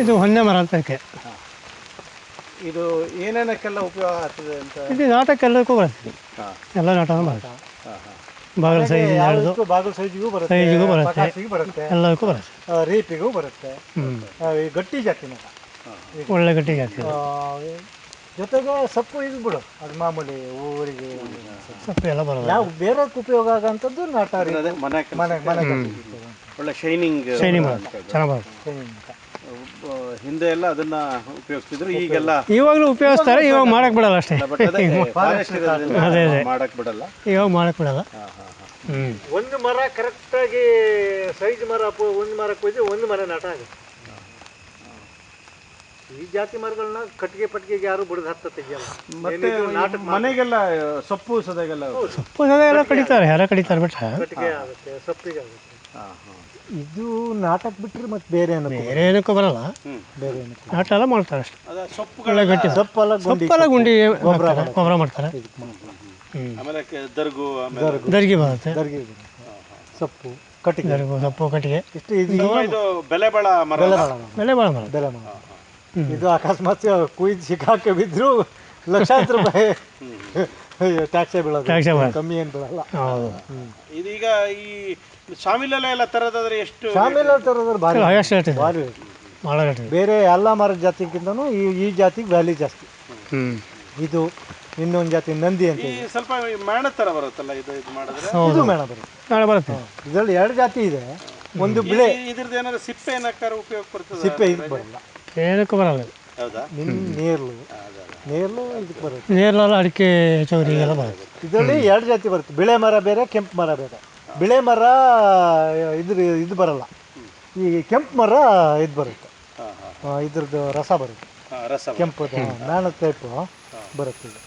ಇದು ಹೊನ್ನೆ ಮರ ಅಂತ ಅದಕ್ಕೆ. ಇದು ಏನೇನಕ್ಕೆಲ್ಲ ಉಪಯೋಗ ಆಗ್ತದೆ ಅಂತ? ಇದು ನಾಟಕ್ಕೆಲ್ಲಕ್ಕೂ ಬರುತ್ತೆ, ಎಲ್ಲ ನಾಟಕ ಬರುತ್ತೆ. ಬಾಗಿಲು ಸೈಜ್ ಬಾಗಿಲು ಸೈಜಿಗೂ ಬರುತ್ತೆ, ಸೈಜಿಗೂ ಬರುತ್ತೆ, ಪಟಾಸಿಗೂ ಬರುತ್ತೆ, ಎಲ್ಲದಕ್ಕೂ ಬರುತ್ತೆ. ರೀಪಿಗೂ ಬರುತ್ತೆ. ಈ ಗಟ್ಟಿ ಜಾತಿ ಮರ, ಒಳ್ಳೆ ಗಟ್ಟಿ ಜಾತಿ. ಜೊತೆಗೆ ಸೊಪ್ಪು ಇದು ಬಿಡು, ಅದು ಮಾಮೂಲಿ ಊರಿಗೆ ಸೊಪ್ಪು ಎಲ್ಲ ಬರೋದು. ನಾವು ಬೇರೆಕ್ಕೆ ಉಪಯೋಗ ಆಗೋಂಥದ್ದು ನಾಟಾರಿ ಮನೆ ಒಳ್ಳೆ ಶೈನಿಂಗ್ ಬರುತ್ತೆ, ಚೆನ್ನಾಗಿ ಬರುತ್ತೆ. ಹಿಂದೆ ಎಲ್ಲ ಅದನ್ನ ಉಪಯೋಗಿಸ್ತಿದ್ರು, ಈಗೆಲ್ಲ ಇವಾಗಲೂ ಉಪಯೋಗಿಸ್ತಾರೆ, ಇವಾಗ ಮಾಡಕ್ ಬಿಡಲ್ಲ ಅಷ್ಟೇ. ಅದೇ ಮಾಡಕ್ ಬಿಡಲ್ಲ, ಇವಾಗ ಮಾಡಕ್ ಬಿಡಲ್ಲ. ಒಂದು ಮರ ಕರೆಕ್ಟಾಗಿ ಸೈಜ್ ಮರ ಒಂದು ಮರಕ್ಕೆ ಹೋದ್ರೆ ಒಂದು ಮರ ನಾಟ ಆಗುತ್ತೆ. ಈ ಜಾತಿ ಮರಗಳನ್ನ ಕಟ್ಟಿಗೆ ಪಟ್ಟಿಗೆಗೆ ಯಾರು ಬಿಡದು ಹತ್ತ ತೆಗಿಯಲ್ಲ. ಮತ್ತೆ ಮನೆಗೆಲ್ಲ ಸೊಪ್ಪು ಸದೆಗೆಲ್ಲ ಎಲ್ಲ ಕಡಿತಾರೆ, ಯಾರ ಕಡಿತಾರೆ ಬಿಟ್ರೆ ಕಟ್ಟಿಗೆ ಆಗುತ್ತೆ, ಸೊಪ್ಪಿಗೆ ಆಗುತ್ತೆ. ಇದು ನಾಟಕ ಬಿಟ್ಟರೆ ಮತ್ತೆ ಬೇರೆ ಏನಕ್ಕೂ ಬರಲ್ಲ, ಬೇರೆ ಏನಕ್ಕೆ ನಾಟ ಎಲ್ಲ ಮಾಡ್ತಾರೆ ಅಷ್ಟೇ. ಸೊಪ್ಪುಗಳ ಗಟ್ಟಿ ಸೊಪ್ಪೆಲ್ಲ ಗುಂಡಿ ಗೊಬ್ಬರ ಮಾಡ್ತಾರೆ. ಆಮೇಲೆ ದರ್ಗು ದರ್ಗಿ ಬರುತ್ತೆ, ಸೊಪ್ಪು ಕಟ್ಟಿಗೆ, ದರ್ಗು ಸೊಪ್ಪು ಕಟ್ಟಿಗೆ. ಇದು ಬೆಲೆ ಬಾಳ ಮರ, ಬೆಲೆ ಬಾಳ ಮರ. ಬೆಲೆ ಮರ ಇದು ಅಕಸ್ಮಾತ್ ಕುಯ್ದು ಸಿಕ್ಕಾಕೆ ಬಿದ್ದರೂ ಲಕ್ಷಾಂತರ ರೂಪಾಯಿ ಟ್ಯಾಕ್ಸೇ ಬೀಳೋದು, ಕಮ್ಮಿ ಏನು ಬೀಳಲ್ಲ. ಇದೀಗ ಈ ಶಾಮಿಲೆಲ್ಲ ಎಲ್ಲ ತರೋದಾದ್ರೆ ಎಷ್ಟು? ಶಾಮಿಲ ತರೋದ್ರೆ ಭಾರಿ ಭಾರಿ ಭಾಳ ರೇಟ್. ಬೇರೆ ಎಲ್ಲ ಮರದ ಜಾತಿಗಿಂತನೂ ಈ ಜಾತಿಗೆ ವ್ಯಾಲ್ಯೂ ಜಾಸ್ತಿ. ಇದು ಇನ್ನೊಂದು ಜಾತಿ ನಂದಿ ಅಂತ ಸ್ವಲ್ಪ ಮೇಣ ತರ ಬರುತ್ತಲ್ಲ, ಇದು ಮಾಡಿದ್ರೆ ಇದು ಮೇಣ ಬರುತ್ತೆ. ಇದರಲ್ಲಿ ಎರಡು ಜಾತಿ ಇದೆ, ಒಂದು ಬಿಳೆ. ಇದ್ರದ್ದು ಏನಾದ್ರು ಸಿಪ್ಪೆ ಏನಕ್ಕಾರ ಉಪಯೋಗ ಬರ್ತದೆ? ಸಿಪ್ಪೆ ಇದಕ್ಕೆ ಬರಲ್ಲ, ಏನಕ್ಕೂ ಬರಲ್ಲ. ಹೌದಾ? ನೇರ್ಲು ಇದಕ್ಕೆ ಬರುತ್ತೆ. ನೇರಳೆಲ್ಲ ಅಡಿಕೆ ಚೌರಿಗೆಲ್ಲ ಬರುತ್ತೆ. ಇದರಲ್ಲಿ ಎರಡು ಜಾತಿ ಬರುತ್ತೆ, ಬಿಳೆ ಮರ ಬೇರೆ, ಕೆಂಪು ಮರ ಬೇರೆ. ಬಿಳೆ ಮರ ಇದು ಬರಲ್ಲ, ಈ ಕೆಂಪು ಮರ ಇದು ಬರುತ್ತೆ, ಇದ್ರದ್ದು ರಸ ಬರುತ್ತೆ, ಕೆಂಪು ಮೇಣದ ಟೈಪು ಬರುತ್ತೆ ಇದು.